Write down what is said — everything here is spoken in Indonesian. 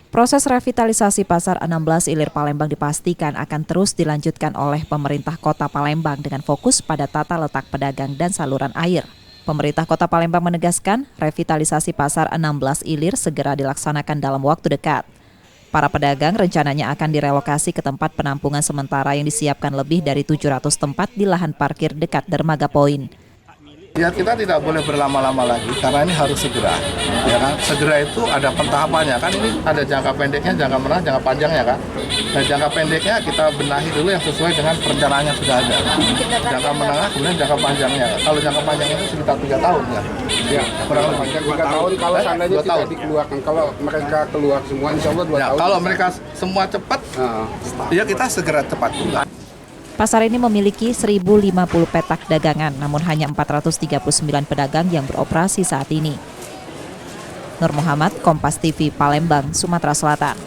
Proses revitalisasi Pasar 16 Ilir Palembang dipastikan akan terus dilanjutkan oleh pemerintah Kota Palembang dengan fokus pada tata letak pedagang dan saluran air. Pemerintah Kota Palembang menegaskan revitalisasi Pasar 16 Ilir segera dilaksanakan dalam waktu dekat. Para pedagang rencananya akan direlokasi ke tempat penampungan sementara yang disiapkan lebih dari 700 tempat di lahan parkir dekat Dermaga Poin. Ya, kita tidak boleh berlama-lama lagi karena ini harus segera. Ya kan? Segera itu ada pentahapannya kan, ini ada jangka pendeknya, jangka menengah, jangka panjangnya kan. Nah, jangka pendeknya kita benahi dulu yang sesuai dengan perencanaan yang sudah ada. Jangka menengah kemudian jangka panjangnya. Kalau jangka panjangnya itu sekitar 3 tahun ya. Ya, kurang lebih 3 tahun kalau seandainya tidak dikeluarkan. Kalau mereka keluar semua insya Allah 2 ya, tahun. Kalau mereka semua cepat, ya kita segera cepat juga. Pasar ini memiliki 1.050 petak dagangan, namun hanya 439 pedagang yang beroperasi saat ini. Nur Muhammad, Kompas TV, Palembang, Sumatera Selatan.